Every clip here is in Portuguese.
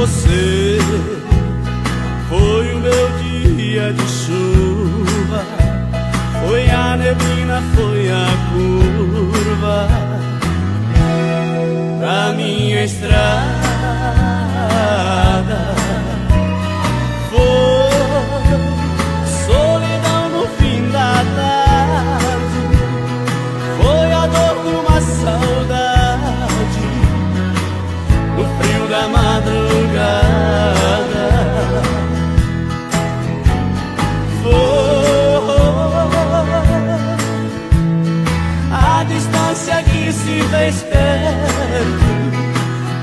você. Foi o meu dia de chuva, foi a neblina, foi a curva da minha estrada. Foi solidão no fim da tarde, foi a dor de uma saudade no frio da madrugada. A distância que se fez perto,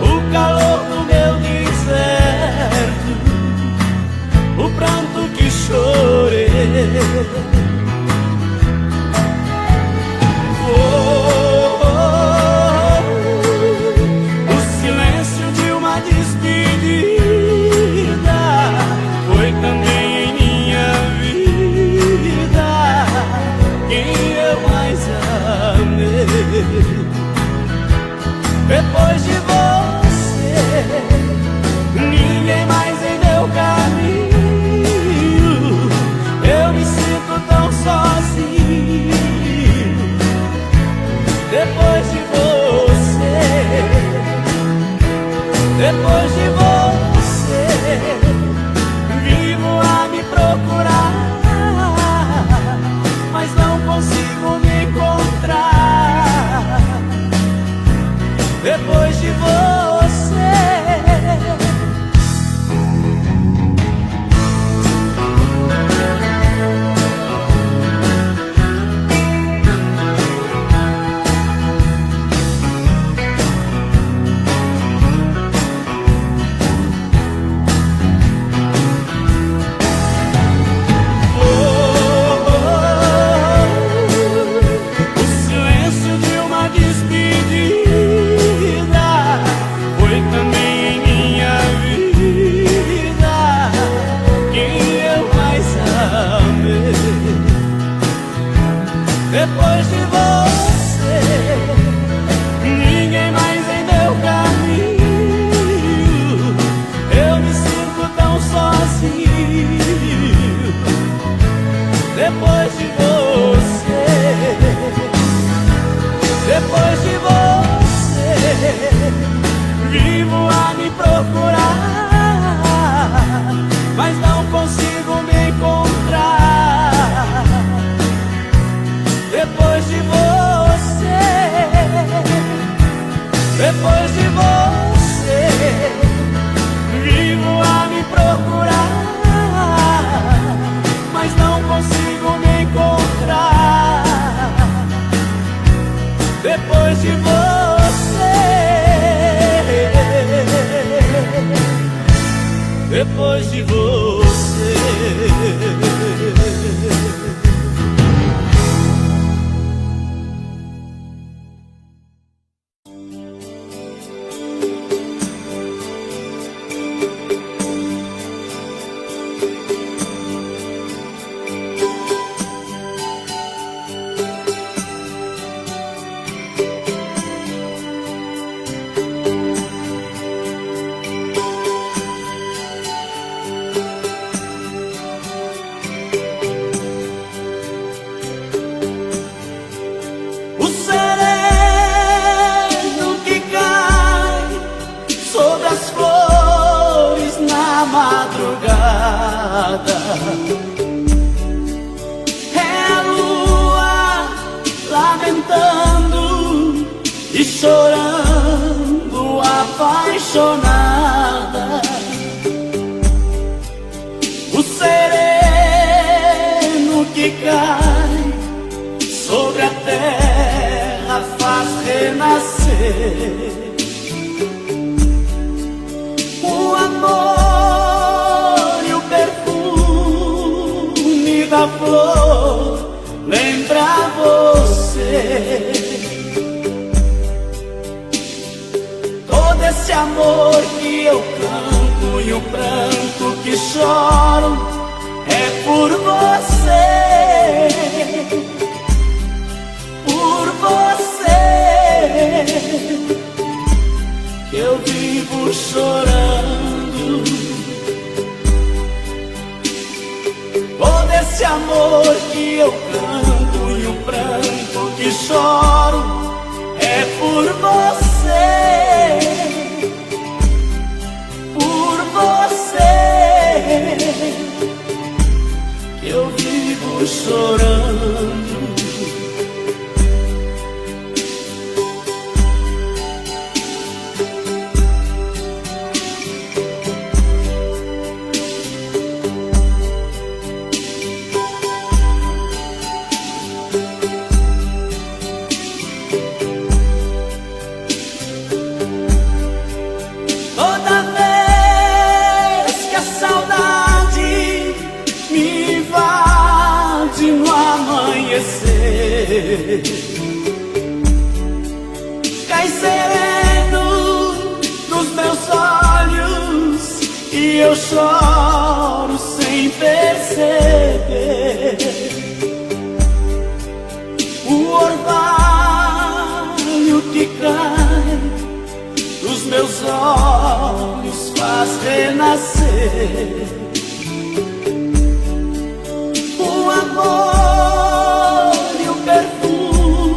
o calor do meu deserto, o pranto que chorei. O silêncio de uma despedida foi também em minha vida quem eu mais amei. Depois de você, ninguém mais em meu caminho. Eu me sinto tão sozinho. Depois de você, depois de você, vivo a me procurar, mas não consigo me encontrar. Depois de você, o silêncio de uma despedida foi também em minha vida quem eu mais amei. Depois de você, ninguém mais em meu caminho. Eu me sinto tão sozinho. Depois de você, depois de você, vivo a me procurar, mas não consigo me encontrar. Depois de você, depois de você, vivo a me procurar, mas não consigo me encontrar. Depois de você, depois de você. O sereno que cai sobre as flores na madrugada é a lua lamentando e chorando apaixonada. O sereno que cai sobre a terra faz renascer o amor e o perfume da flor. Lembra você todo esse amor que eu canto e o pranto que choro é por você, por você. Eu vivo chorando eu choro sem perceber. O orvalho que cai dos meus olhos faz renascer o amor e o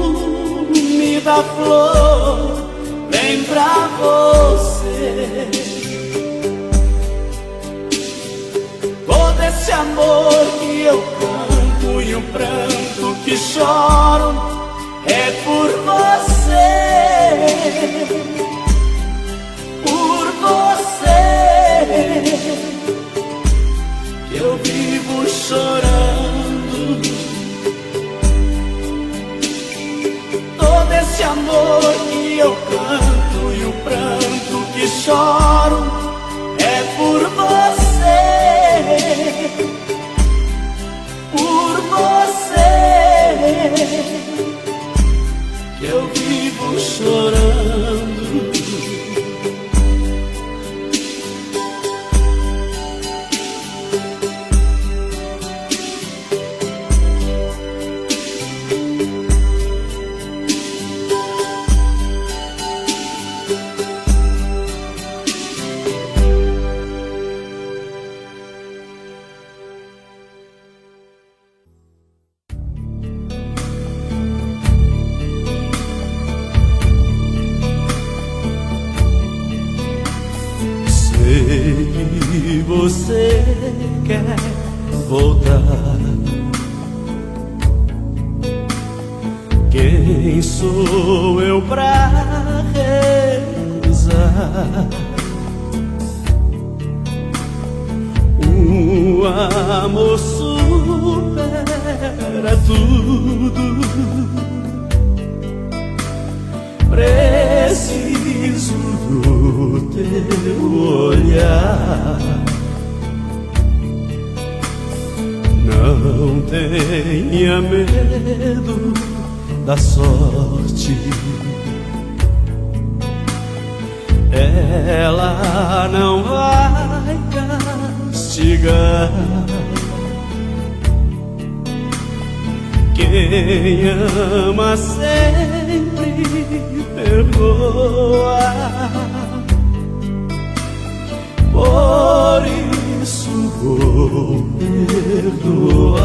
perfume da flor. Vem pra você todo esse amor que eu canto e o pranto que choro é por você, por você que eu vivo chorando. Todo esse amor que eu canto e o pranto que choro é por você, por você que eu vivo chorando. Sei que você quer voltar. Quem sou eu pra recusar um amor supera tudo? Preciso do teu olhar. Não tenha medo da sorte, ela não vai castigar. Quem ama sempre perdoa. Por isso vou perdoar.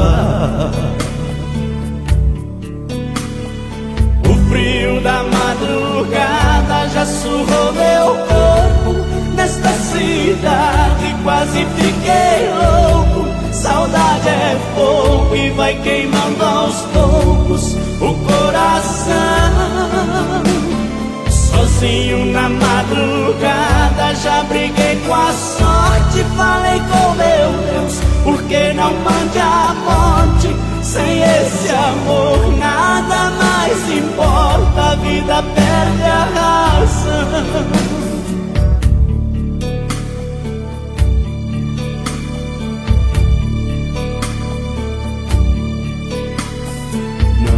O frio da madrugada já surrou meu corpo. Nesta cidade quase fiquei louco. Saudade é fogo e vai queimando aos poucos o coração. Sozinho na madrugada já briguei com a sorte. Falei com meu Deus, por que não mande a morte? Sem esse amor nada mais importa, a vida perde a razão.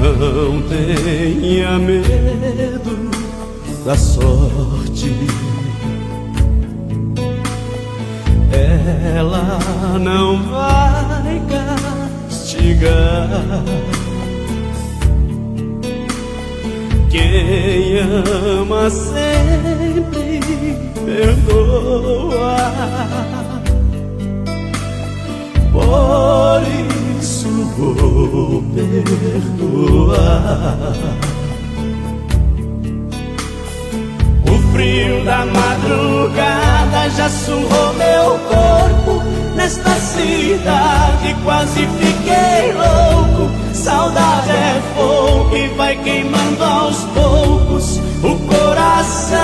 Não tenha medo da sorte, ela não vai castigar. Quem ama sempre perdoa. Por isso vou perdoar. O frio da madrugada já surrou meu corpo. Nesta cidade quase fiquei louco. Saudade é fogo e vai queimando aos poucos o coração.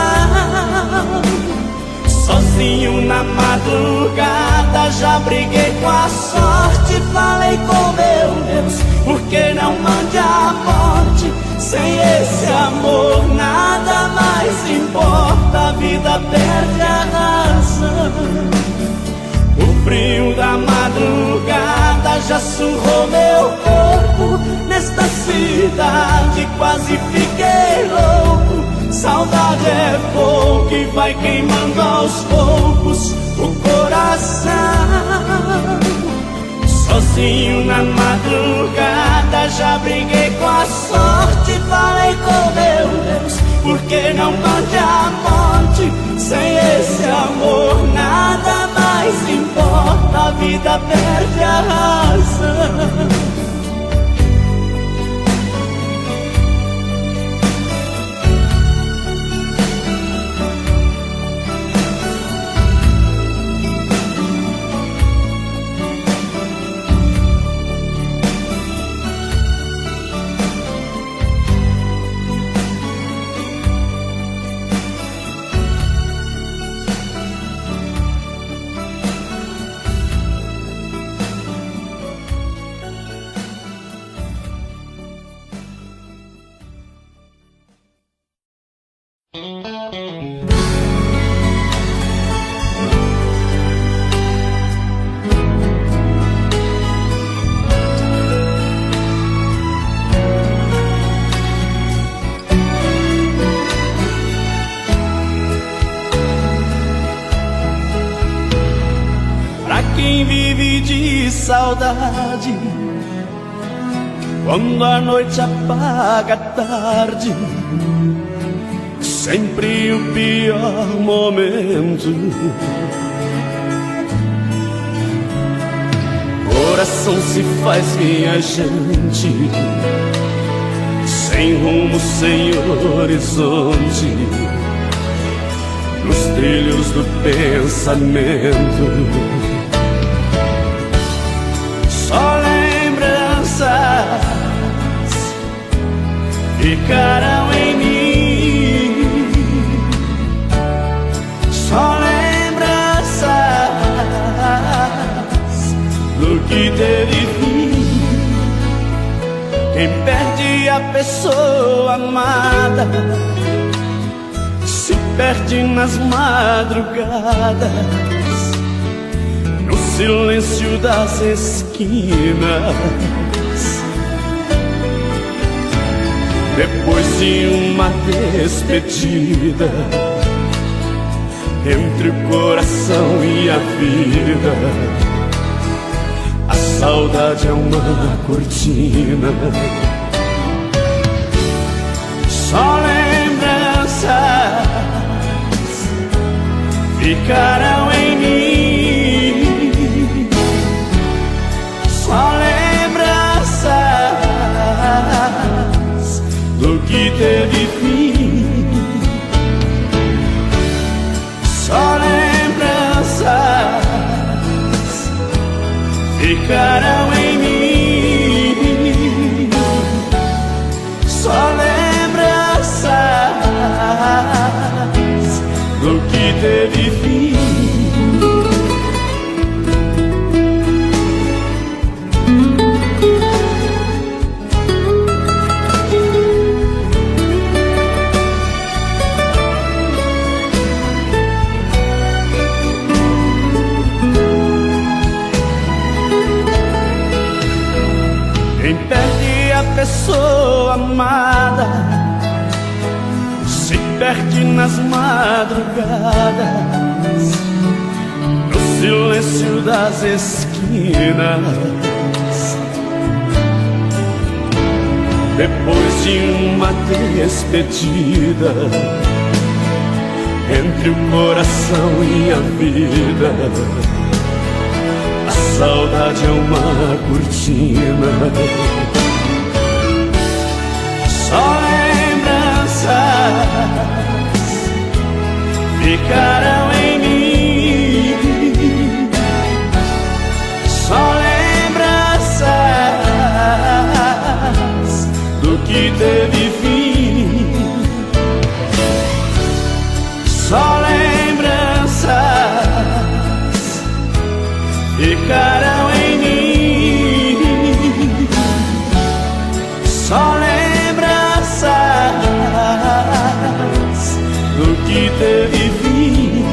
Sozinho na madrugada já briguei com a sorte. Falei com meu Deus, por que não mande a morte? Sem esse amor nada mais importa, a vida perde a razão. O frio da madrugada já surrou meu corpo. Nesta cidade quase fiquei louco. Saudade é fogo que vai queimando aos poucos o o coração. Sozinho na madrugada já briguei com a sorte. Falei com meu Deus, por que não mande a morte? Sem esse amor nada mais importa, a vida perde a razão. Quem vive de saudade, quando a noite apaga a tarde, sempre o pior momento. Coração se faz viajante, sem rumo, sem horizonte, nos trilhos do pensamento. Só lembranças ficarão em mim, só lembranças do que teve fim. Quem perde a pessoa amada se perde nas madrugadas, no silêncio das esquinas. Depois de uma despedida, entre o coração e a vida, a saudade é uma cortina. Só lembranças ficarão em mim, só lembranças do que teve fim. Só lembranças ficarão em mim, só lembranças do que teve fim. Quem perde a pessoa amada se perde nas madrugadas, no silêncio das esquinas. Depois de uma despedida, entre o coração e a vida, a saudade é uma cortina. Só lembranças ficarão em mim, só lembranças do que teve fim. Só lembranças ficarão em mim, só lembranças do que teve fim.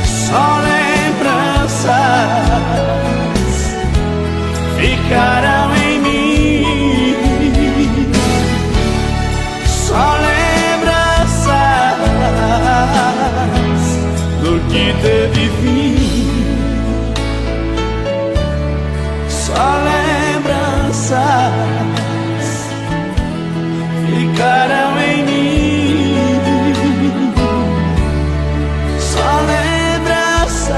Só lembranças ficarão em mim, só lembranças que teve fim. Só lembranças ficarão em mim. Só lembranças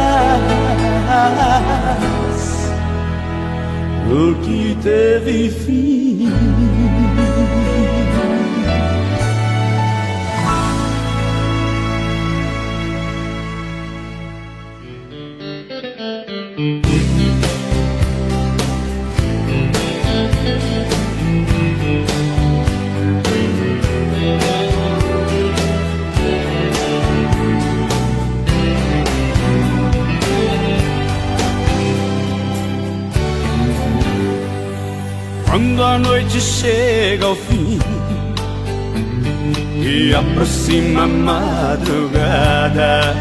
do que teve fim. Quando a noite chega ao fim e aproxima a madrugada,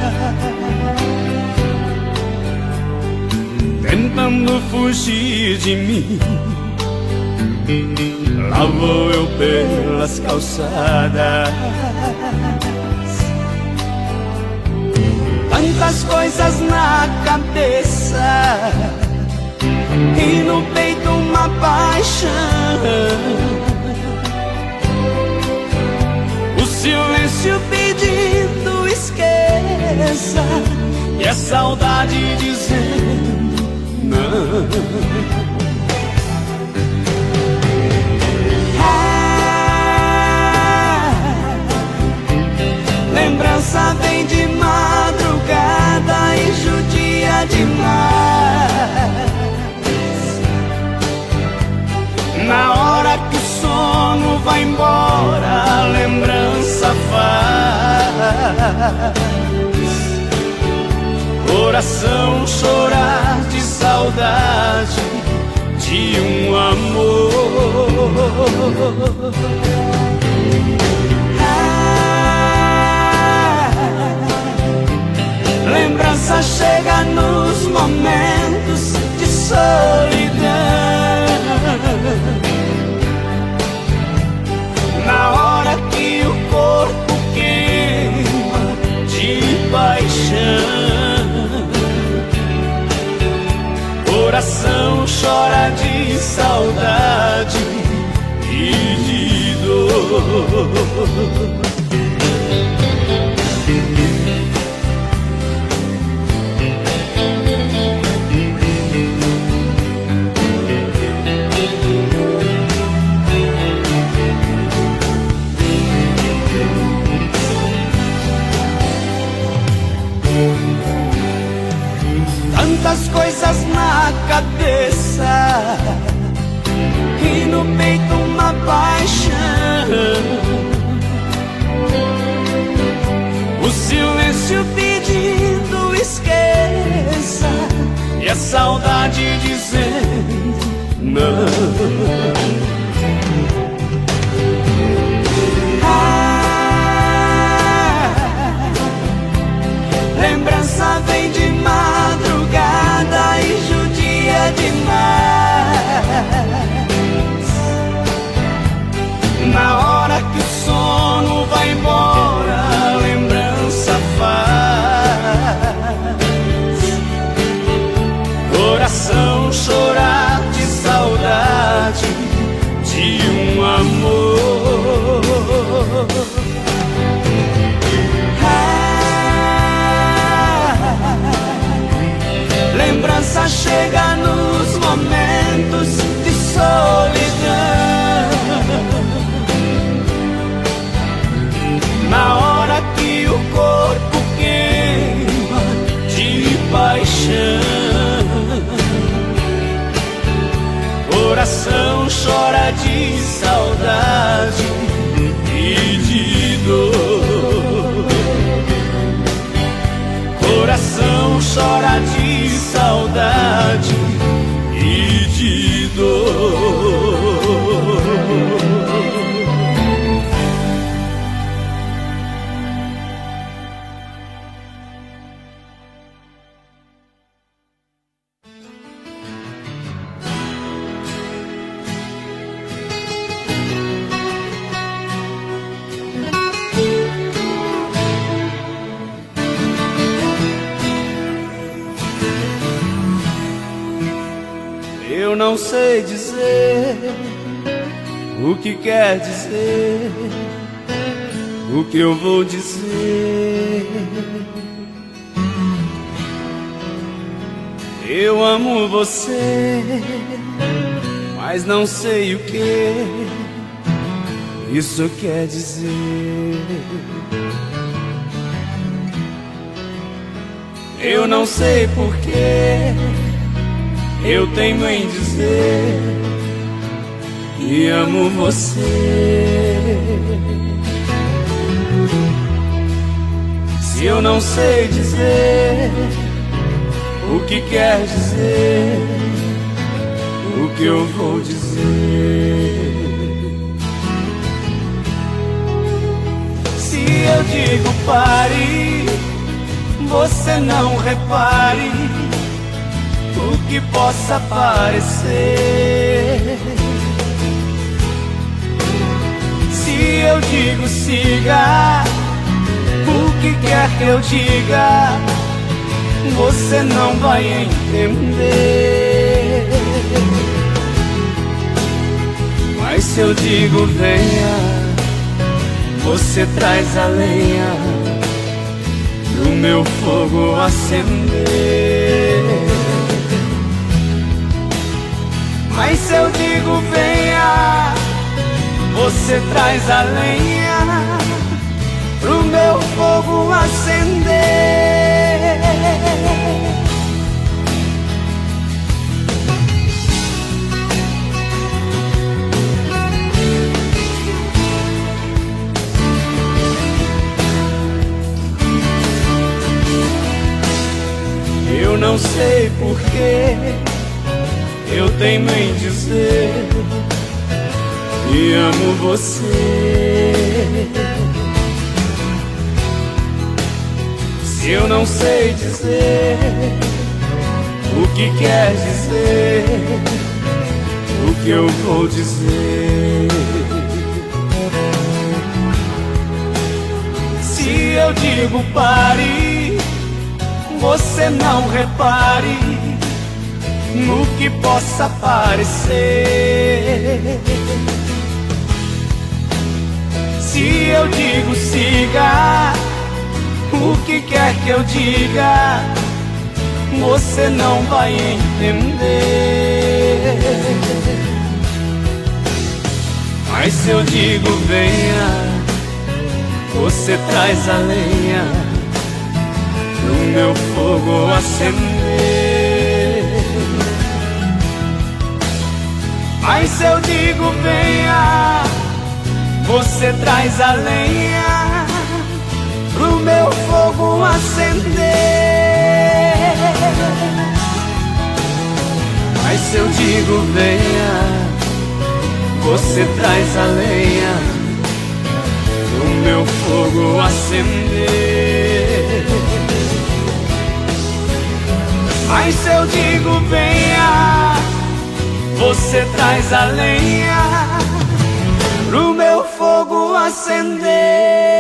tentando fugir de mim, lá vou eu pelas calçadas. Tantas coisas na cabeça e no peito uma paixão. O silêncio pedindo esqueça e a saudade dizendo não. Lembrança vem de madrugada e judia demais. Na hora que o sono vai embora, a lembrança faz coração chorar de saudade de um amor. Lembrança chega nos momentos de solidão, na hora que o corpo queima de paixão. Coração chora de saudade e de dor. Tantas coisas na cabeça e no peito uma paixão. O silêncio pedindo esqueça e a saudade dizendo não. Lembrança vem de madrugada e judia demais. Na hora que o sono vai embora, a lembrança faz coração chorar de saudade de um amor. Lembrança chega nos momentos de solidão, na hora que o corpo queima de paixão. Coração chora de saudade e de dor. Coração chora de saudade e de dor. Eu não sei dizer o que quer dizer, o que eu vou dizer. Eu amo você, mas não sei o que isso quer dizer. Eu não sei porquê eu teimo em dizer que amo você. Se eu não sei dizer o que quer dizer, o que eu vou dizer? Se eu digo pare, você não repare o que possa parecer. Se eu digo siga, o que quer que eu diga, você não vai entender. Mas se eu digo venha, você traz a lenha pro meu fogo acender. Mas se eu digo venha, você traz a lenha pro meu fogo acender. Eu não sei porquê eu teimo em dizer que amo você. Se eu não sei dizer o que quer dizer, o que eu vou dizer? Se eu digo pare, você não repare no que possa parecer. Se eu digo siga, o que quer que eu diga, você não vai entender. Mas se eu digo venha, você traz a lenha pro meu fogo acender. Mas se eu digo venha, você traz a lenha pro meu fogo acender. Mas se eu digo venha, você traz a lenha pro meu fogo acender. Mas se eu digo venha, você traz a lenha pro meu fogo acender.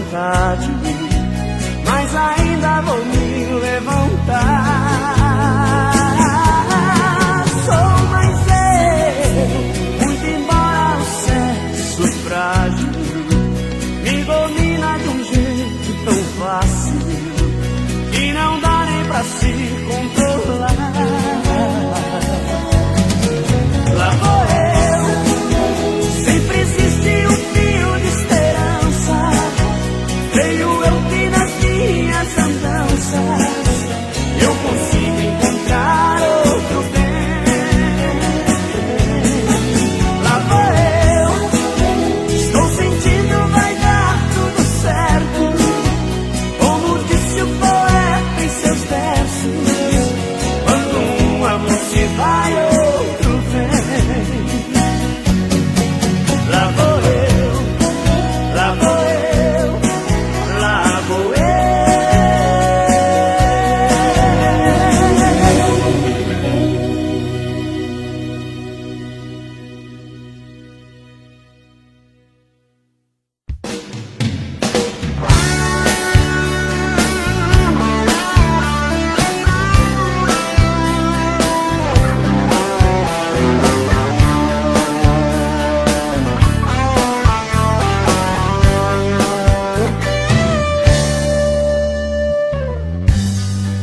vontade, mas ainda vou me levantar. Sou mais eu, muito embora o sexo frágil me domina de um jeito tão fácil que não dá nem pra se controlar. Lá vou eu, sempre existe um fio de esperança, creio eu que nas minhas andanças eu consigo encontrar outro bem. Lá vou eu, estou sentindo vai dar tudo certo, como disse o poeta em seus versos, quando um amor se vai, outro vem. Lá vou eu, lá vou eu, lá vou eu.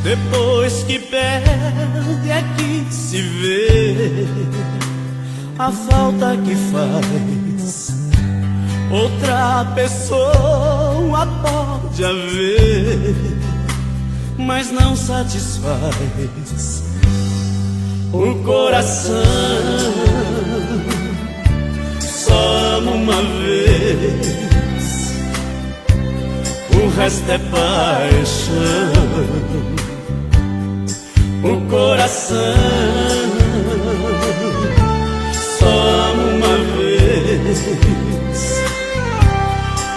Depois que perde é que se vê a falta que faz. Outra pessoa pode haver, mas não satisfaz o coração. Só ama uma vez, o resto é paixão. O coração só ama uma vez,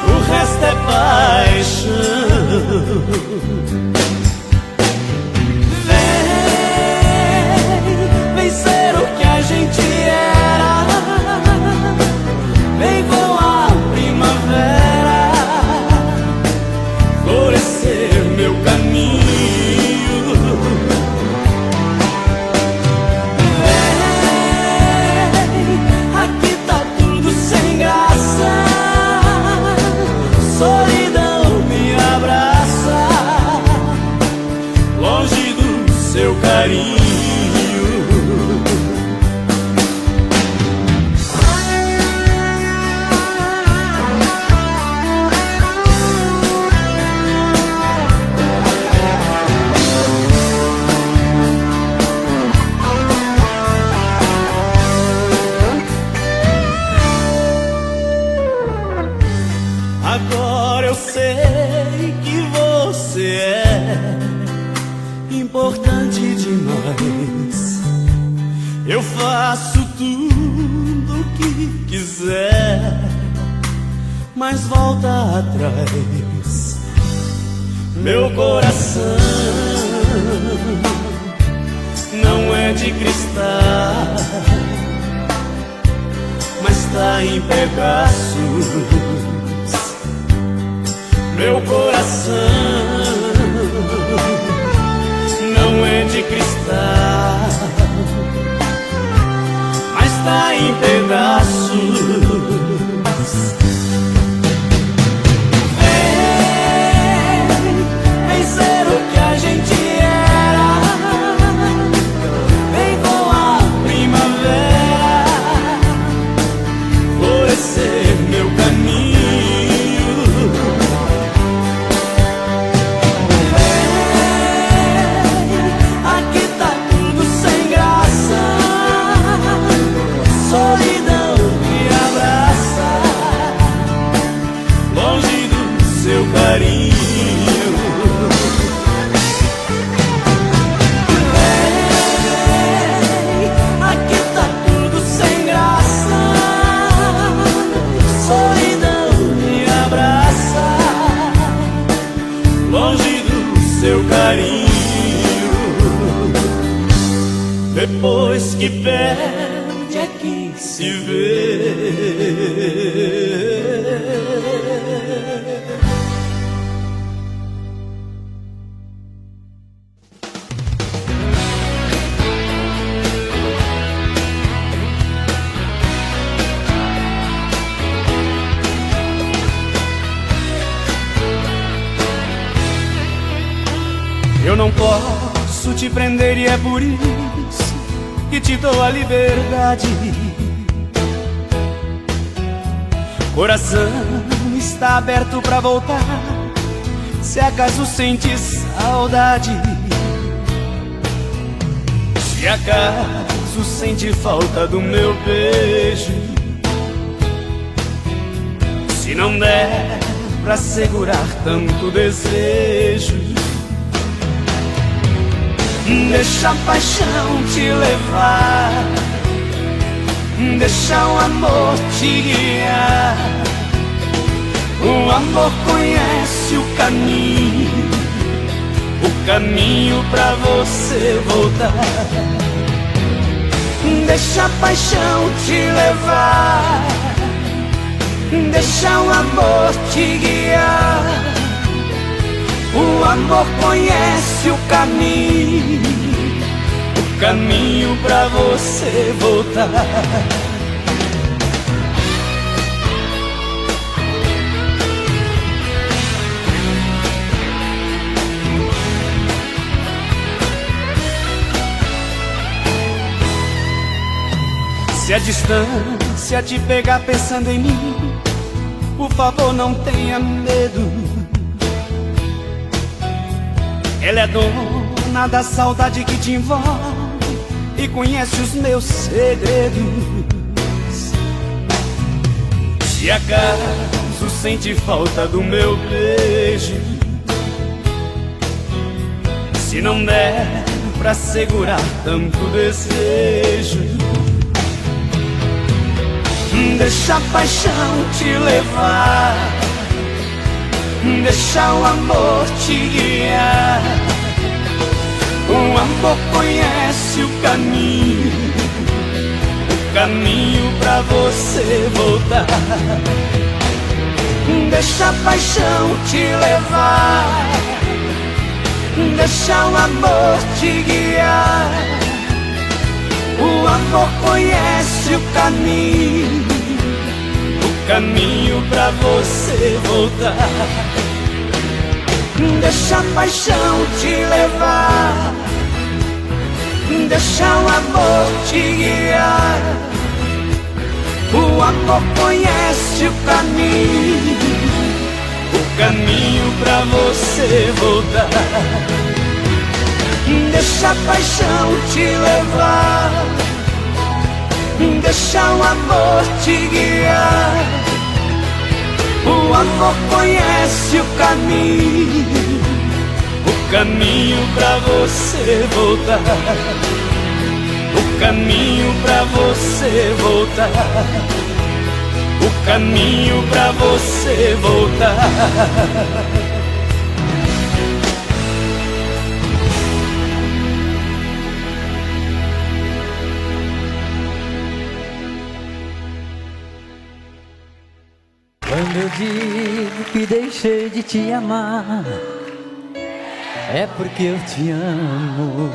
o resto é paixão. Vem ser o que a gente era, vem voar primavera, florescer meu caminho. Seu carinho, agora eu sei que você é importante demais. Eu faço tudo o que quiser, mas volta atrás. Meu coração não é de cristal, mas tá em pedaços. Meu coração não é de cristal, mas tá em pedaços. Vem ser o que a gente era, vem voar primavera, florescer meu caminho. Seu carinho, depois que perde é que se vê Eu não posso te prender e é por isso que te dou a liberdade. Coração está aberto pra voltar, se acaso sente saudade. Se acaso sente falta do meu beijo, se não der pra segurar tanto desejo, deixa a paixão te levar, deixa o amor te guiar. O amor conhece o caminho pra você voltar. Deixa a paixão te levar, deixa o amor te guiar. O amor conhece o caminho pra você voltar. Se a distância te pegar pensando em mim, por favor não tenha medo. Ela é dona da saudade que te envolve e conhece os meus segredos. Se acaso sente falta do meu beijo, se não der pra segurar tanto desejo, deixa a paixão te levar, deixa o amor te guiar. O amor conhece o caminho pra você voltar. Deixa a paixão te levar, deixa o amor te guiar. O amor conhece o caminho pra você voltar. Deixa a paixão te levar, deixa o amor te guiar. O amor conhece o caminho pra você voltar. Deixa a paixão te levar, deixa o amor te guiar. O amor conhece o caminho pra você voltar. O caminho pra você voltar. O caminho pra você voltar. Quando eu digo que deixei de te amar, é porque eu te amo.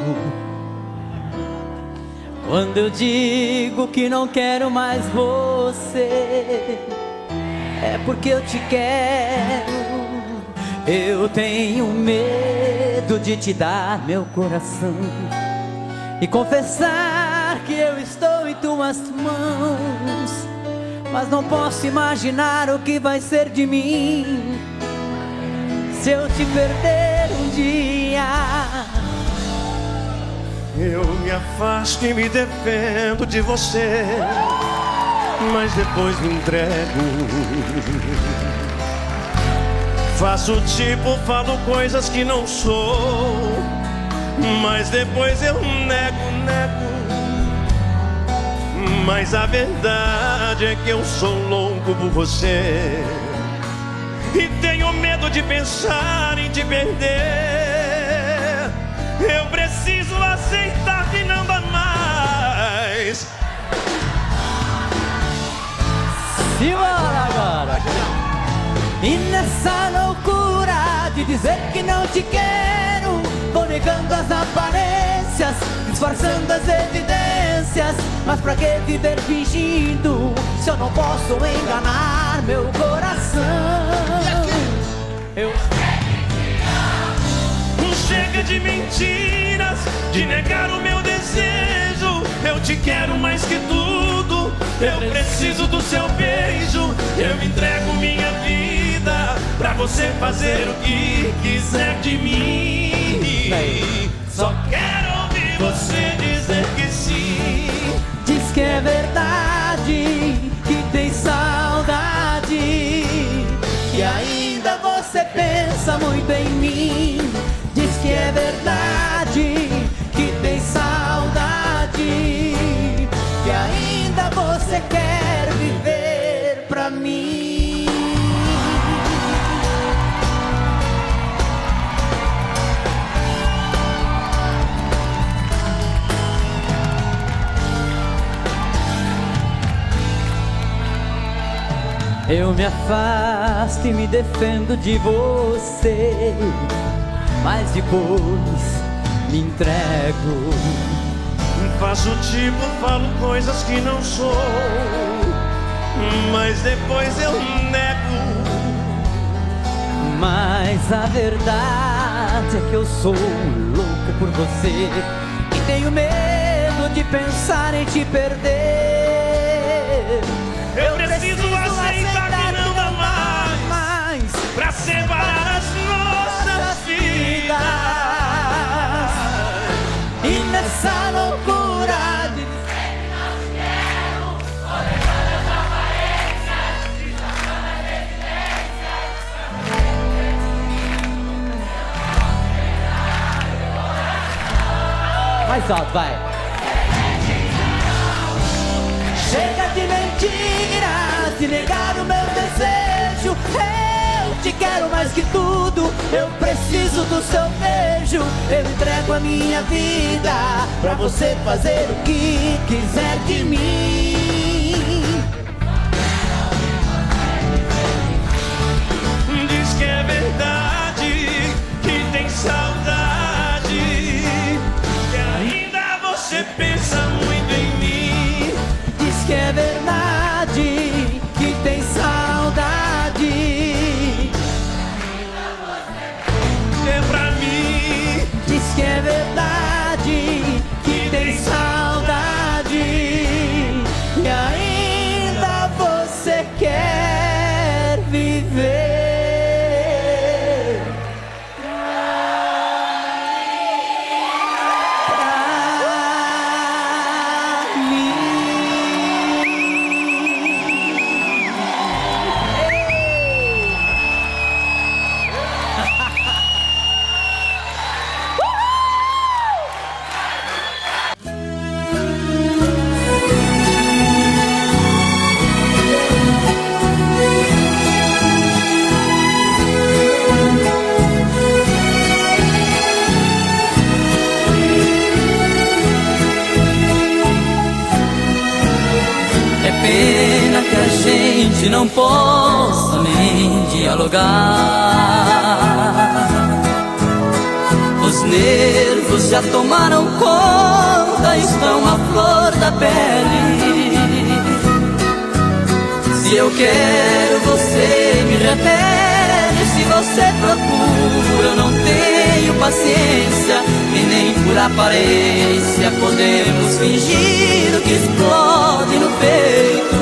Quando eu digo que não quero mais você, é porque eu te quero. Eu tenho medo de te dar meu coração e confessar que eu estou em tuas mãos. Mas não posso imaginar o que vai ser de mim se eu te perder um dia. Eu me afasto e me defendo de você, mas depois me entrego. Faço tipo, falo coisas que não sou, mas depois eu nego. Mas a verdade é que eu sou louco por você e tenho medo de pensar em te perder. Eu preciso aceitar que não dá mais. Simbora agora! E nessa loucura de dizer que não te quero, vou negando as aparências, disfarçando as evidências. Mas pra que viver fingindo se eu não posso enganar meu coração? chega de mentiras, de negar o meu desejo. Eu te quero mais que tudo, eu preciso do seu beijo. Eu entrego minha vida pra você fazer o que quiser de mim. Só quero ouvir você dizer que sim. Diz que é verdade, que tem saudade, que ainda você pensa muito em mim. Diz que é verdade, que tem saudade, que ainda você quer viver pra mim. Eu me afasto e me defendo de você, mas depois me entrego. Faço tipo, falo coisas que não sou, mas depois eu nego. Mas a verdade é que eu sou louco por você e tenho medo de pensar em te perder. Eu preciso aceitar que não dá mais pra separar as nossas vidas. E nessa loucura de dizer que não te quero, vou levando as aparências, disfarçando as evidências. Mais alto, vai. Chega de mentiras, de negar o meu desejo. Eu te quero mais que tudo, eu preciso do seu beijo. Eu entrego a minha vida pra você fazer o que quiser de mim. Diz que é verdade, que tem saudade, que ainda você pensa muito em mim. Diz que é verdade, que tem saudade, é pra mim. diz que é verdade, que tem saudade, e ainda você quer viver pra mim. É pena que a gente não possa nem dialogar. Os nervos já tomaram conta, estão à flor da pele. Se eu quero, você me repele. Se você procura, eu não tenho paciência. E nem por aparência podemos fingir o que explode no peito.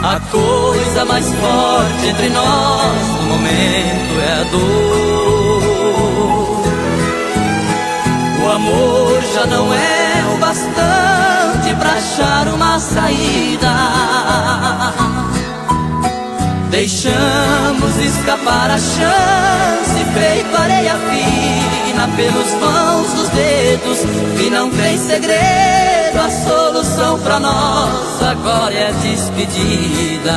A coisa mais forte entre nós no momento é a dor. O amor já não é o bastante pra achar uma saída. Deixamos escapar a chance, feito areia fina pelos vãos dos dedos. E não tem segredo, a solução pra nós agora é a despedida.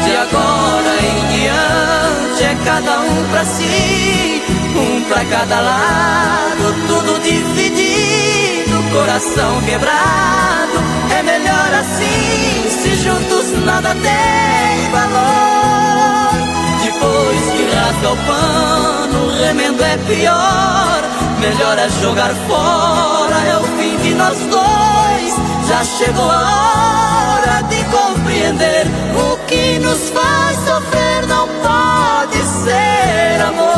De agora em diante é cada um pra si, um pra cada lado, tudo dividido, coração quebrado. É melhor assim, se juntos nada tem valor. Depois que rasga o pano, o remendo é pior. Melhor é jogar fora, é o fim de nós dois. Já chegou a hora de compreender: o que nos faz sofrer não pode ser. ser amor.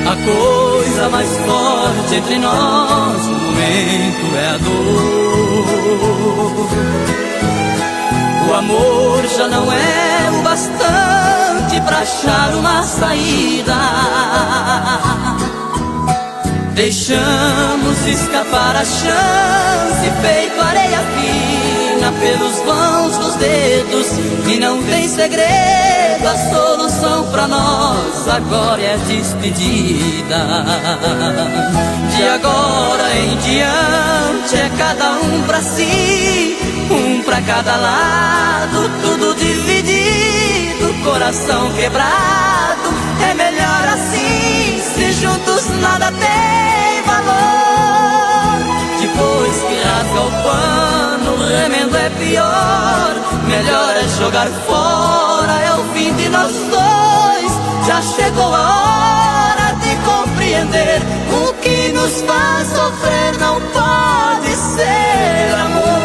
A coisa mais forte entre nós no momento é a dor. O amor já não é o bastante pra achar uma saída. Deixamos escapar a chance, feito areia fina pelos vãos dos dedos. E não tem segredo, a solução pra nós agora é a despedida. De agora em diante é cada um pra si, um pra cada lado, tudo dividido, coração quebrado. É melhor assim, se juntos nada tem valor. Depois que rasga o pano, o remendo é pior. Melhor é jogar fora, é o fim de nós dois. Já chegou a hora de compreender: o que nos faz sofrer não pode ser amor.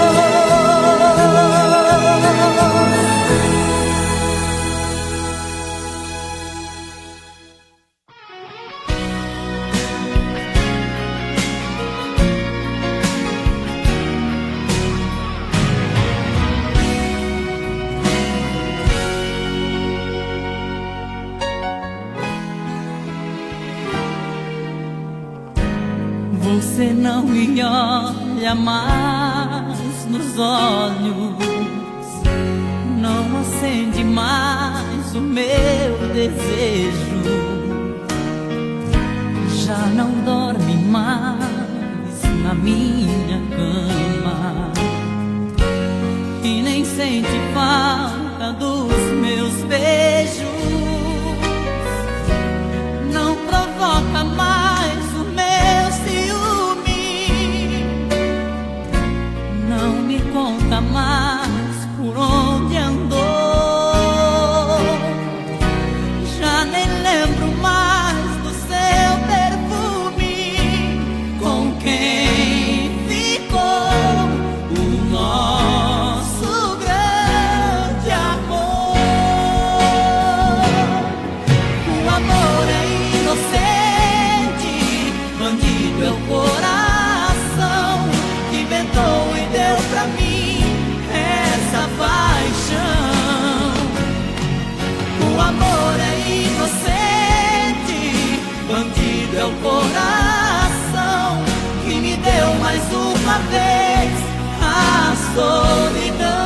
Você não me olha mais nos olhos, não acende mais o meu desejo, já não dorme mais na minha cama e nem sente falta dos meus beijos, não provoca mais o meu ciúme, não me conta mais por onde andou, já nem lembro mais do seu perfume, com quem ficou o nosso grande amor. O amor é inocente, bandido é o coração que inventou e deu pra mim essa paixão. O amor é inocente, bandido é o coração que me deu mais uma vez a solidão.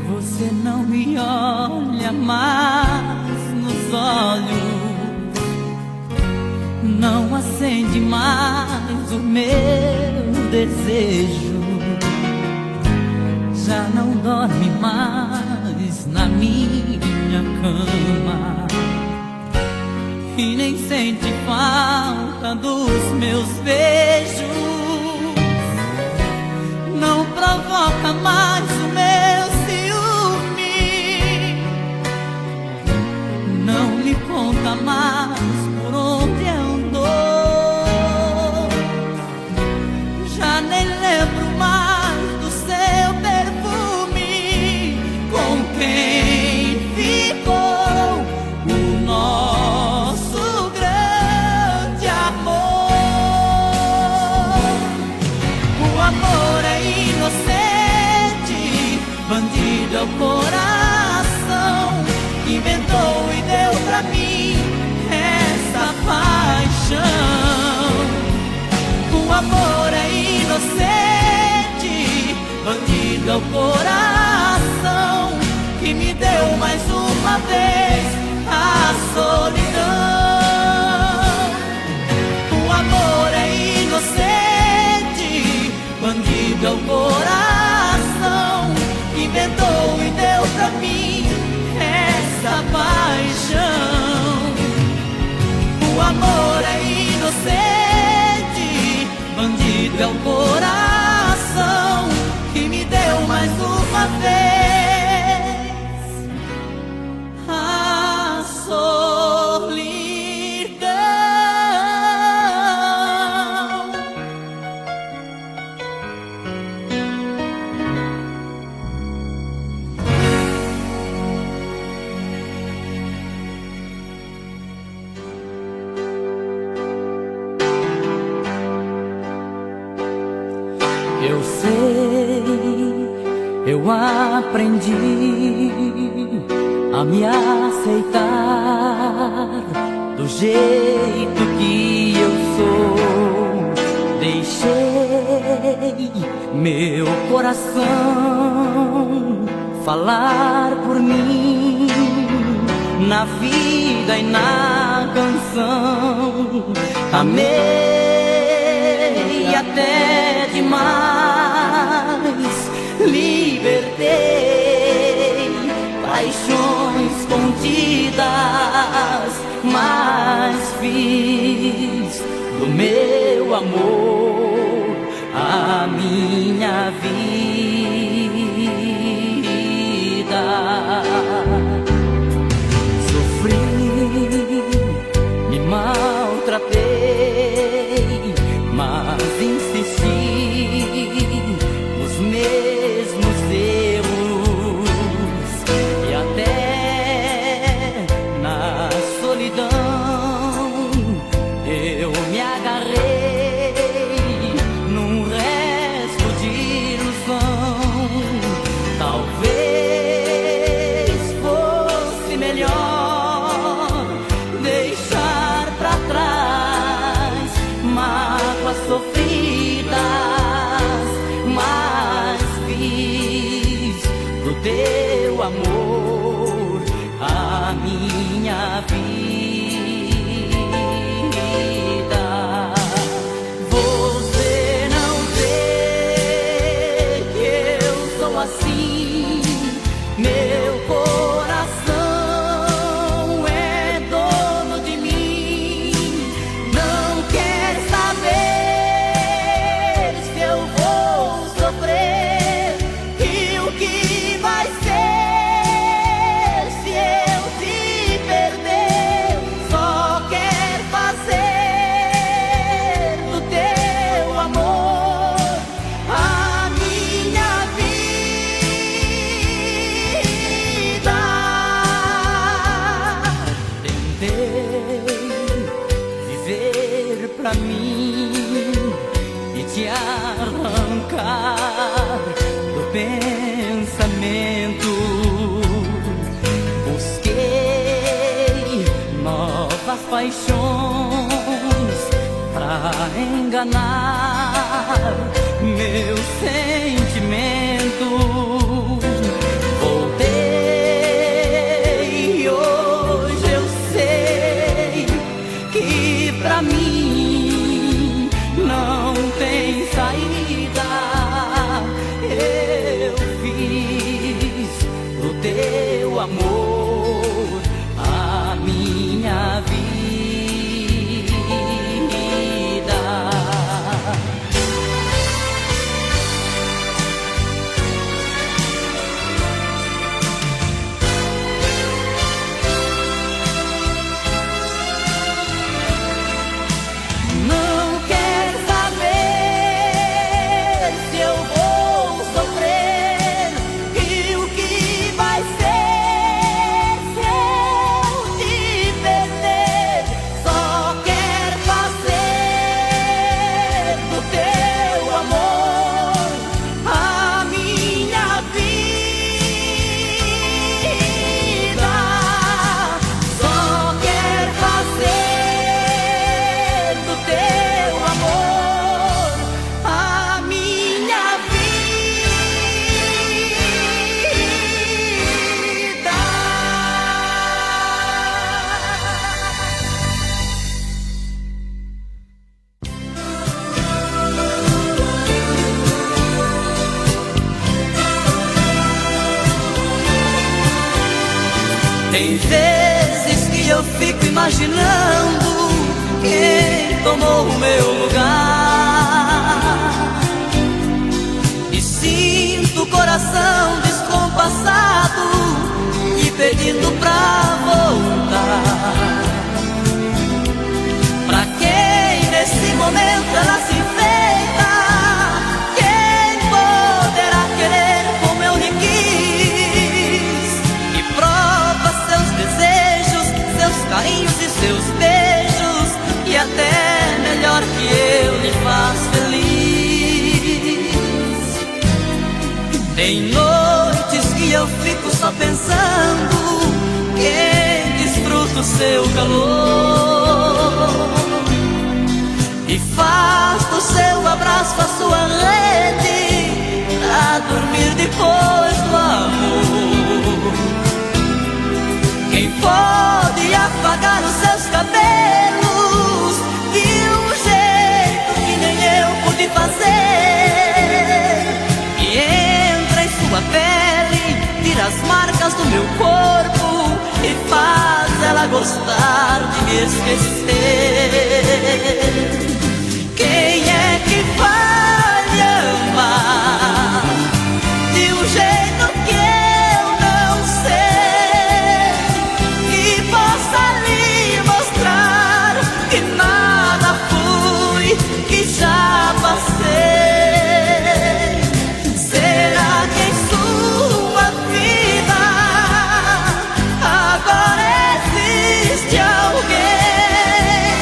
Você não me olha mais nos olhos, não acende mais o meu desejo, já não dorme mais na minha cama e nem sente falta dos meus beijos, não provoca mais o meu ciúme, não me conta mais por onde andou, já nem lembro mais do seu perfume, com quem ficou o nosso grande amor. O amor é inocente, bandido é o coração que inventou e deu pra mim essa paixão. O amor é inocente, bandido é o coração que me deu mais uma vez a solidão. O amor é inocente, bandido é o coração que inventou e deu pra mim essa paixão. O amor é inocente, bandido é o coração que me deu mais uma vez a solidão. Eu sei, eu aprendi a me aceitar do jeito que eu sou. Deixei meu coração falar por mim na vida e na canção. Amei até demais, libertei paixões contidas, mas fiz do meu amor a minha vida. Sofri, me maltratei, mas insisti nos mesmos erros e até na solidão eu me agarrei num resto de ilusão. Talvez fosse melhor deixar pra trás mágoas sofridas, mas fiz pro teu amor a minha vida. Você não vê que eu sou assim, meu coração é dono de mim. Não quer saber se eu vou sofrer e o que vai ser se eu te perder. Só quer fazer do teu amor a minha vida. Tentei viver pra mim e te arrancar do pensamento. Busquei novas paixões pra enganar meus sentimentos. Voltei e hoje eu sei que pra mim não tem saída. Eu fiz do teu amor a minha vida. Não quer saber se eu vou sofrer e o que vai ser se eu te perder. Só quer fazer do teu amor a minha vida. Só quer fazer do teu amor a minha vida. Tem vezes que eu fico imaginando quem tomou o meu lugar. coração descompassado e pedindo pra voltar. Pra quem nesse momento ela se enfeita, quem poderá querer como eu lhe quis? E prova seus desejos, seus carinhos e seus beijos, e até melhor que eu lhe faz feliz. Tem noites que eu fico só pensando quem desfruta o seu calor e faz do seu abraço a sua rede a dormir depois do amor. Quem pode apagar os seus cabelos de um jeito que nem eu pude fazer, e entra em sua pele, tira as marcas do meu corpo e faz ela gostar de me esquecer. Quem é que vai me amar de um jeito que eu não sei, que possa lhe mostrar que nada fui, que já passei? Será que em sua vida agora existe alguém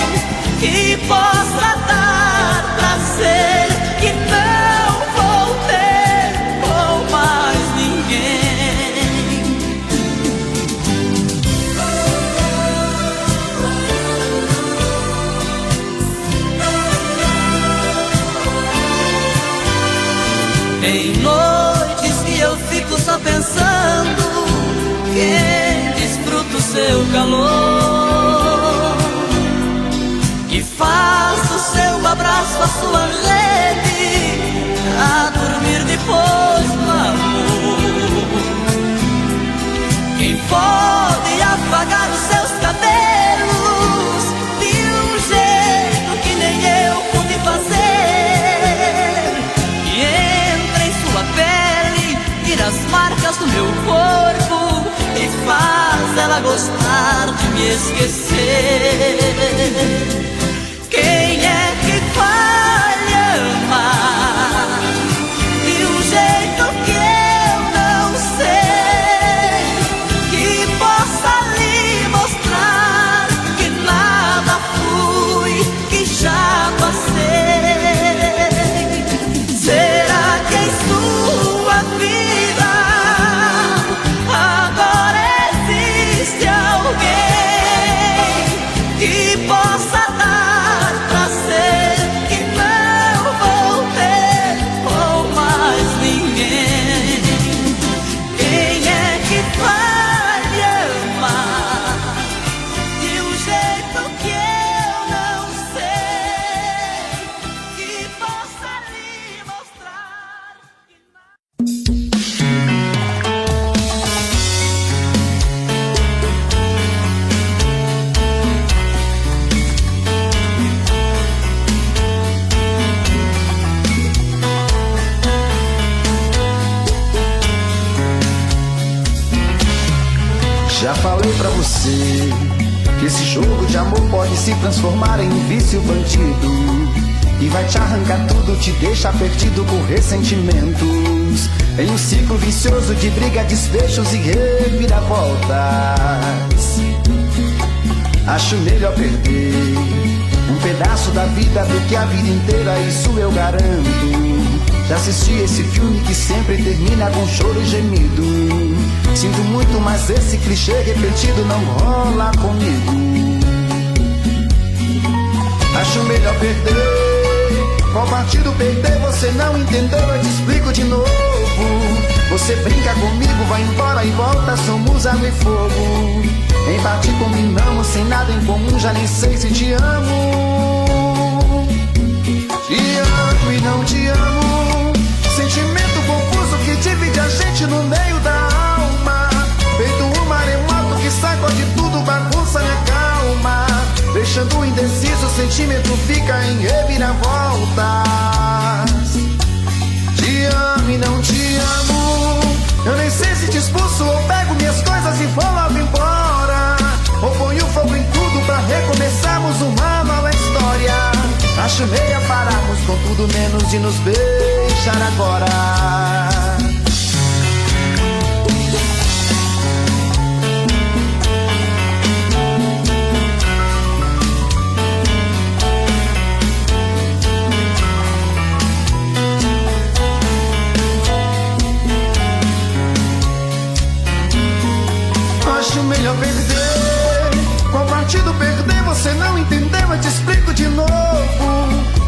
que possa dar prazer que não vou ter com mais ninguém? Tem noites que eu fico só pensando quem desfruta o seu calor, que faz do seu abraço a sua rede a dormir depois do amor. Quem pode apagar os seus cabelos de um jeito que nem eu pude fazer, e entra em sua pele, tira as marcas do meu corpo e faz ela gostar de me esquecer? Quem é que vai lhe amar de um jeito que eu não sei, que possa lhe mostrar que nada fui, que já passei? Será que em sua vida agora existe alguém que possa dar prazer que não vou ter com mais ninguém? Quem é que vai me amar de um jeito que eu não sei, que possa lhe mostrar que Já falei pra você que esse jogo de amor pode se transformar em um vício bandido, e vai te arrancar tudo, te deixar perdido com ressentimentos, em um ciclo vicioso de briga, desfechos e reviravoltas. Acho melhor perder um pedaço da vida do que a vida inteira, isso eu garanto. Já assisti esse filme que sempre termina com choro e gemido. Sinto muito, mas esse clichê repetido não rola comigo. Acho melhor perder. Qual partido perder? Você não entendeu, eu te explico de novo. Você brinca comigo, vai embora e volta, somos água e fogo. Empate combinamos, sem nada em comum, já nem sei se te amo. Te amo e não te amo, sentimento confuso que divide a gente no meio da alma. Feito um maremoto que sacode tudo, bagunça minha calma. Deixando indeciso, o sentimento fica em reviravoltas. Te amo e não te amo, Acho meia pararmos com tudo menos de nos beijar agora. Acho melhor perder. Qual partido perder? Você não entendeu, eu te explico de novo.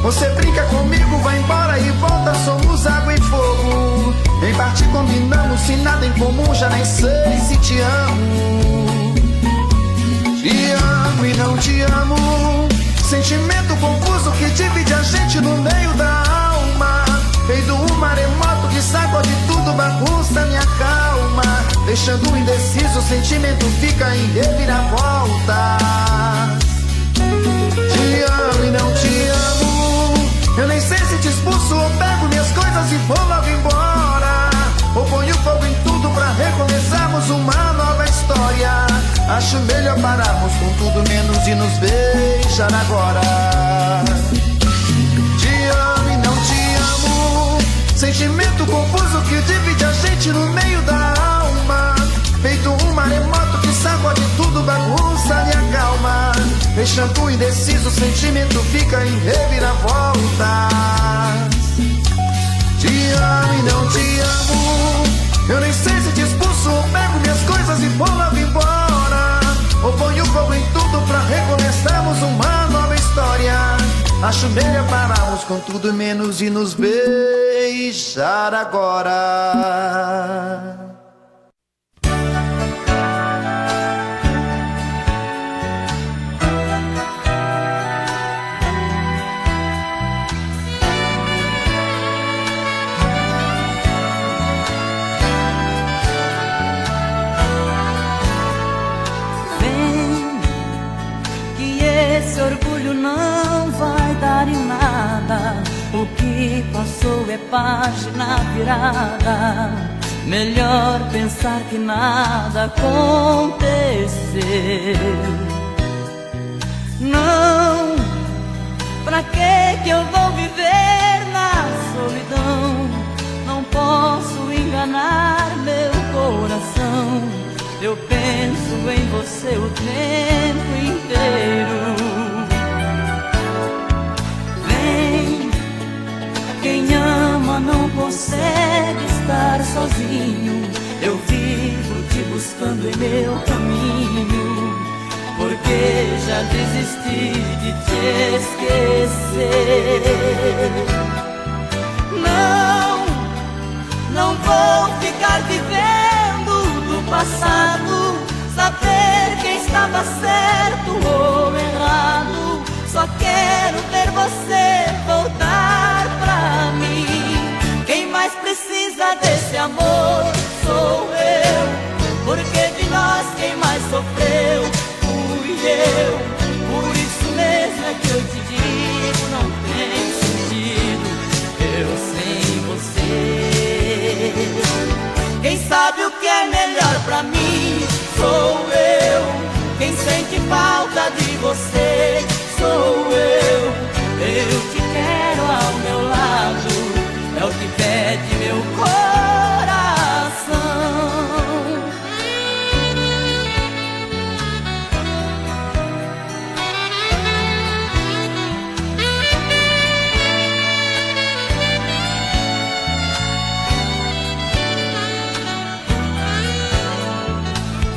Você brinca comigo, vai embora e volta, somos água e fogo. Em parte combinamos, se nada em comum, já nem sei se te amo. Te amo e não te amo. Sentimento confuso que divide a gente no meio da alma. Feito um maremoto que sacode tudo, bagunça minha calma. Deixando indeciso, o sentimento fica em reviravolta. Te amo e não te amo. Eu nem sei se te expulso ou pego minhas coisas e vou logo embora. Ou ponho fogo em tudo pra recomeçarmos uma nova história. Acho melhor pararmos com tudo menos de nos beijar agora. Te amo e não te amo. Sentimento confuso que divide a gente no meio da alma. Feito um maremoto que sacode tudo, bagunça minha calma. Deixando indeciso, o sentimento fica em reviravoltas. Te amo e não te amo. Eu nem sei se te expulso ou pego minhas coisas e vou logo embora. Ou ponho fogo em tudo pra recomeçarmos uma nova história. Acho melhor pararmos com tudo menos de nos beijar agora. Esse orgulho não vai dar em nada. O que passou é página virada. Melhor pensar que nada aconteceu. Não, pra que eu vou viver na solidão? Não posso enganar meu coração. Eu penso em você o tempo inteiro. Vem, quem ama não consegue estar sozinho. Eu vivo te buscando em meu caminho, porque já desisti de te esquecer. Não, não vou ficar vivendo do passado, saber quem estava certo ou errado. Só quero ver você voltar pra mim. Quem mais precisa desse amor sou eu, porque de nós quem mais sofreu fui eu. Por isso mesmo é que eu te digo, não tem sentido eu sem você. Quem sabe o que é melhor pra mim sou eu. Quem sente falta de você sou eu. Eu te quero ao meu lado, é o que pede meu coração.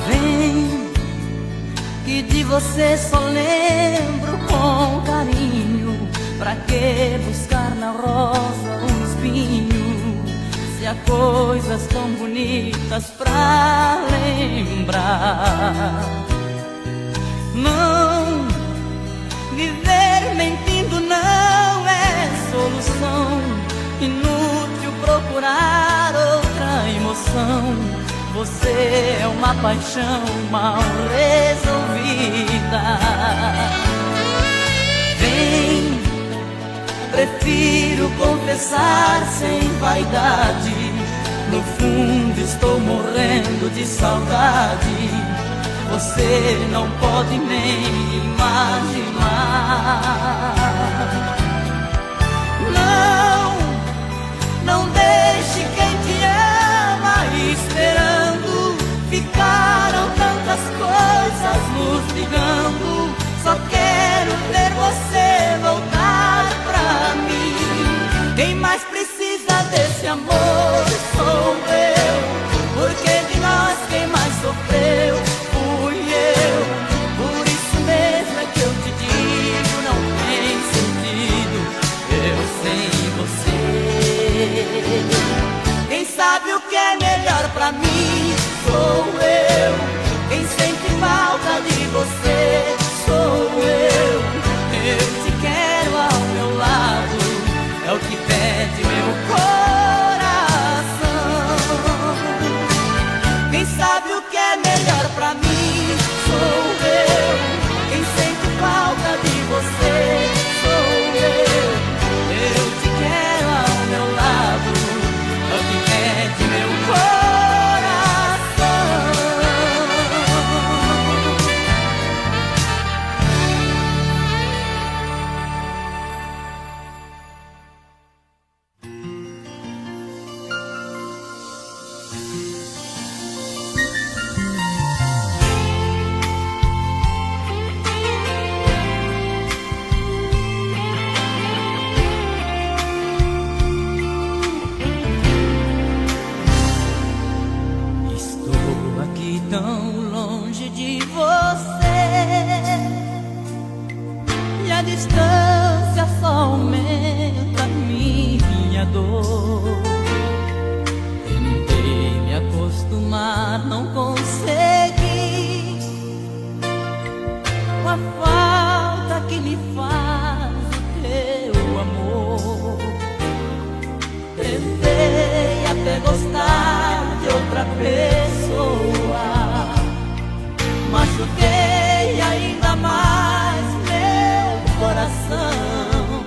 Vem, que de você só lembro com carinho. Pra que buscar na rosa um espinho, se há coisas tão bonitas pra lembrar? Não, viver mentindo não é solução. Inútil procurar outra emoção. Você é uma paixão mal resolvida. Vem, prefiro confessar sem vaidade. No fundo estou morrendo de saudade. Você não pode nem imaginar. só quero ver você voltar pra mim. Quem mais precisa desse amor sou eu, porque de nós quem mais sofreu fui eu. Por isso mesmo é que eu te digo, não tem sentido eu sem você. Quem sabe o que é melhor pra mim sou eu. Quem sente falta de você sou eu. Eu te quero ao meu lado, é o que pede meu coração. Quem sabe o que é melhor pra mim sou eu. Quem sente falta de você sou eu. Eu te quero ao meu lado, é o que pede meu coração. Estou aqui tão longe de você, e a distância só aumenta minha dor. Tentei me acostumar, não consegui, com a falta que me faz o teu amor. Tentei até gostar de outra pessoa, machuquei ainda mais meu coração.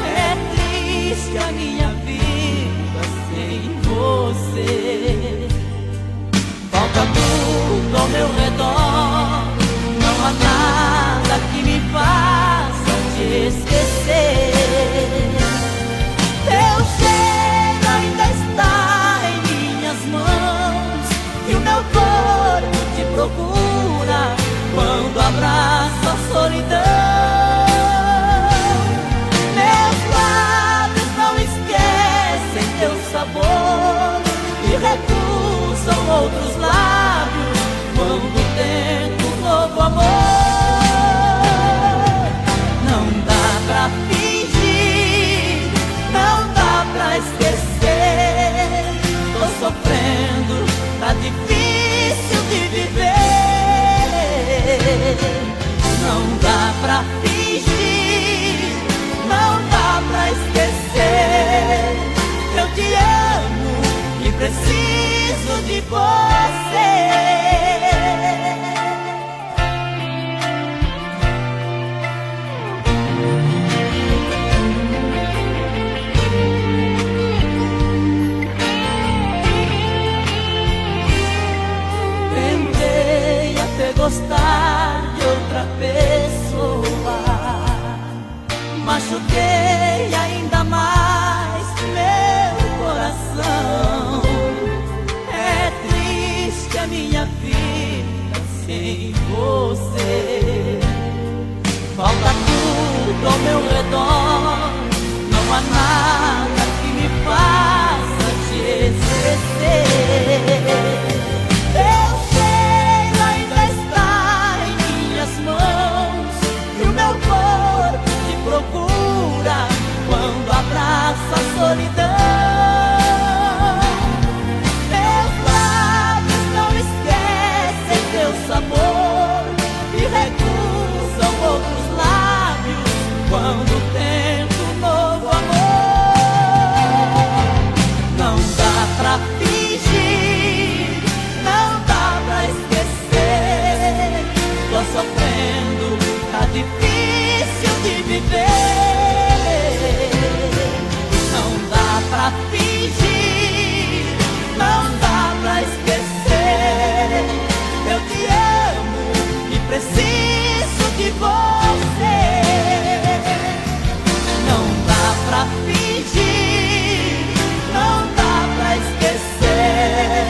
É triste a minha vida sem você. Falta tudo ao meu redor, não há nada que me faça te esquecer. Teu cheiro ainda está em minhas mãos, e o meu corpo te procura quando abraço a solidão. Meus lábios não esquecem teu sabor e recusam outros lábios quando tento um novo amor. Não dá pra fingir, não dá pra esquecer. Tô sofrendo, tá difícil de viver. Não dá pra fingir, não dá pra esquecer. Eu te amo e preciso de você. Tentei até gostar de outra pessoa, machuquei ainda mais meu coração. É triste a minha vida sem você. Falta tudo ao meu redor, não há nada que me faça te esquecer. Teu cheiro ainda está em minhas mãos, e o meu corpo te procura quando abraça a solidão. Meus lábios não esquecem teu sabor e recusam outros lábios quando tento um novo amor. Não dá pra fingir, não dá pra esquecer. Tô sofrendo, tá difícil de viver. Não dá pra fingir, não dá pra esquecer. Eu te amo e preciso de você. Não dá pra fingir, não dá pra esquecer.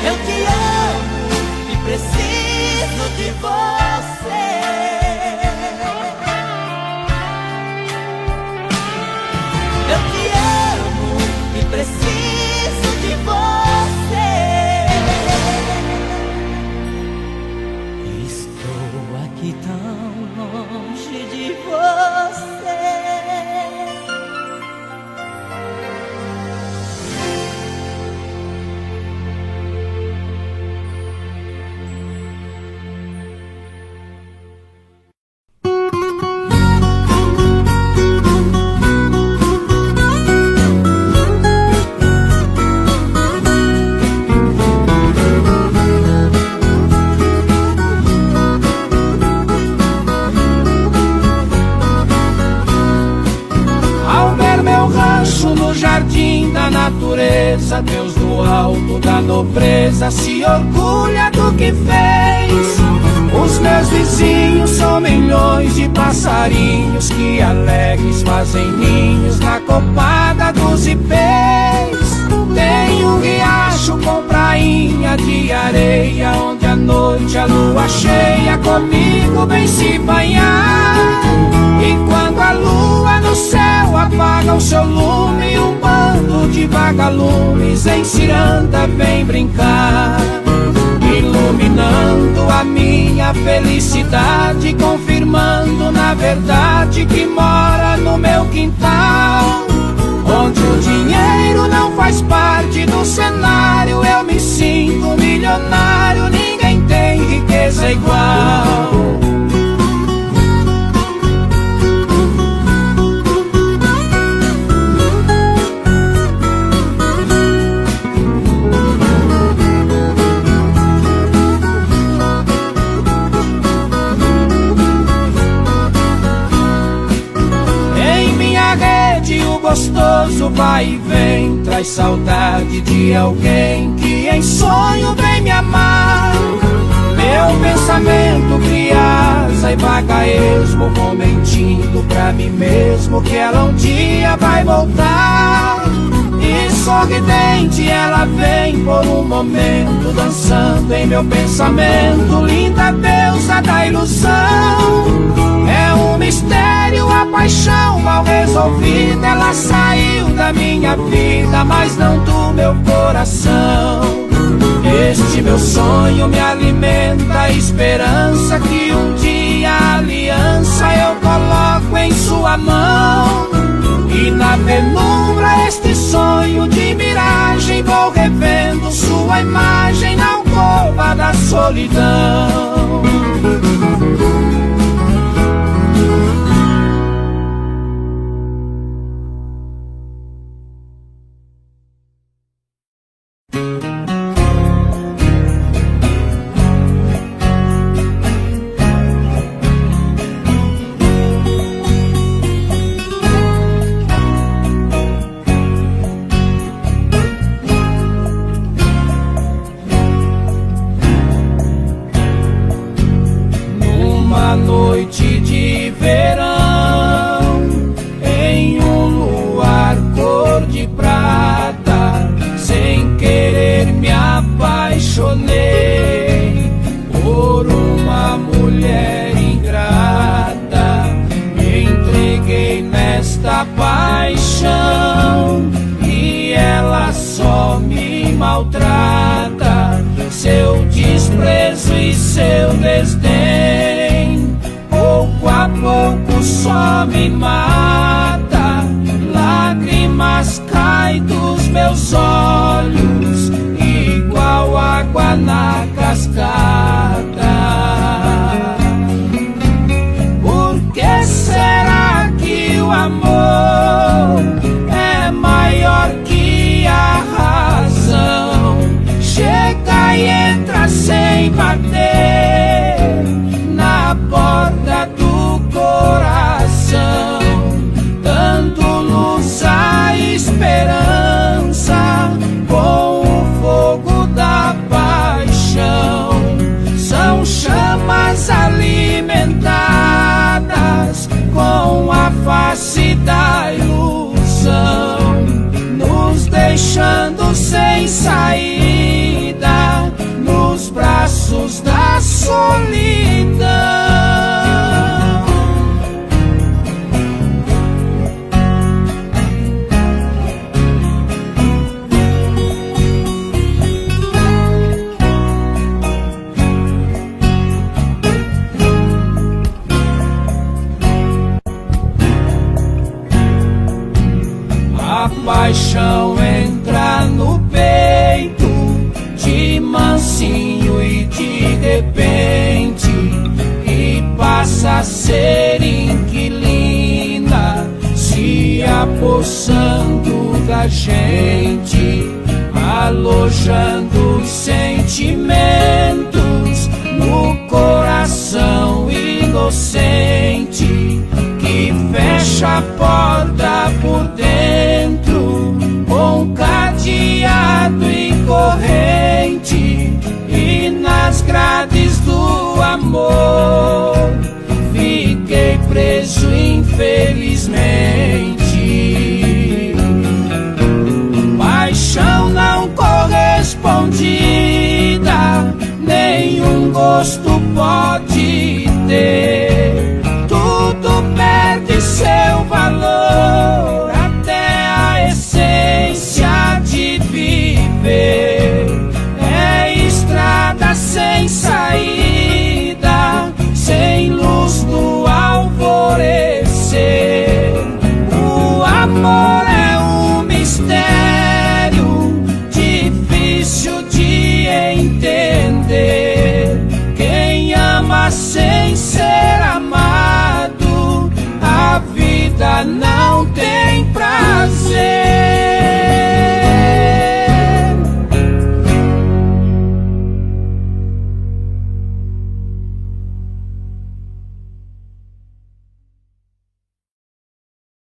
Eu te amo e preciso de você. preciso de você. Estou aqui tão longe de Você. Ao ver meu rancho no jardim da natureza, Deus do alto da nobreza se orgulha do que fez. Os meus vizinhos são milhões de passarinhos que alegres fazem ninhos na copada dos ipês. Tem um riacho com prainha de areia, onde à noite a lua cheia comigo vem se banhar. E quando a lua no céu apaga o seu lume, um bando de vagalumes em ciranda vem brincar, iluminando a minha felicidade, confirmando na verdade que mora no meu quintal. Onde o dinheiro não faz parte do cenário, eu me sinto milionário, ninguém tem riqueza igual. Gostoso vai e vem, traz saudade de alguém que em sonho vem me amar. Meu pensamento cria asa e vaga esmo, vou mentindo pra mim mesmo que ela um dia vai voltar. E sorridente ela vem por um momento, dançando em meu pensamento, linda deusa da ilusão. É um mistério a paixão mal resolvida, ela saiu da minha vida, mas não do meu coração. Este meu sonho me alimenta a esperança que um dia a aliança eu coloco em sua mão. E na penumbra este sonho de miragem vou revendo sua imagem na alcova da solidão. Noite de verão, em um luar cor de prata, sem querer me apaixonei por uma mulher ingrata. Me entreguei nesta paixão e ela só me maltrata. Seu desprezo e seu desdém pouco a pouco só me mata. Lágrimas caem dos meus olhos, igual água na cascata. Por que será que o amor é maior que a razão? Chega e entra sem bater na porta do coração, dando luz à esperança com o fogo da paixão. São chamas alimentadas com a face da ilusão, nos deixando sem saída nos braços da solidão. deboçando da gente, alojando os sentimentos no coração inocente que fecha a porta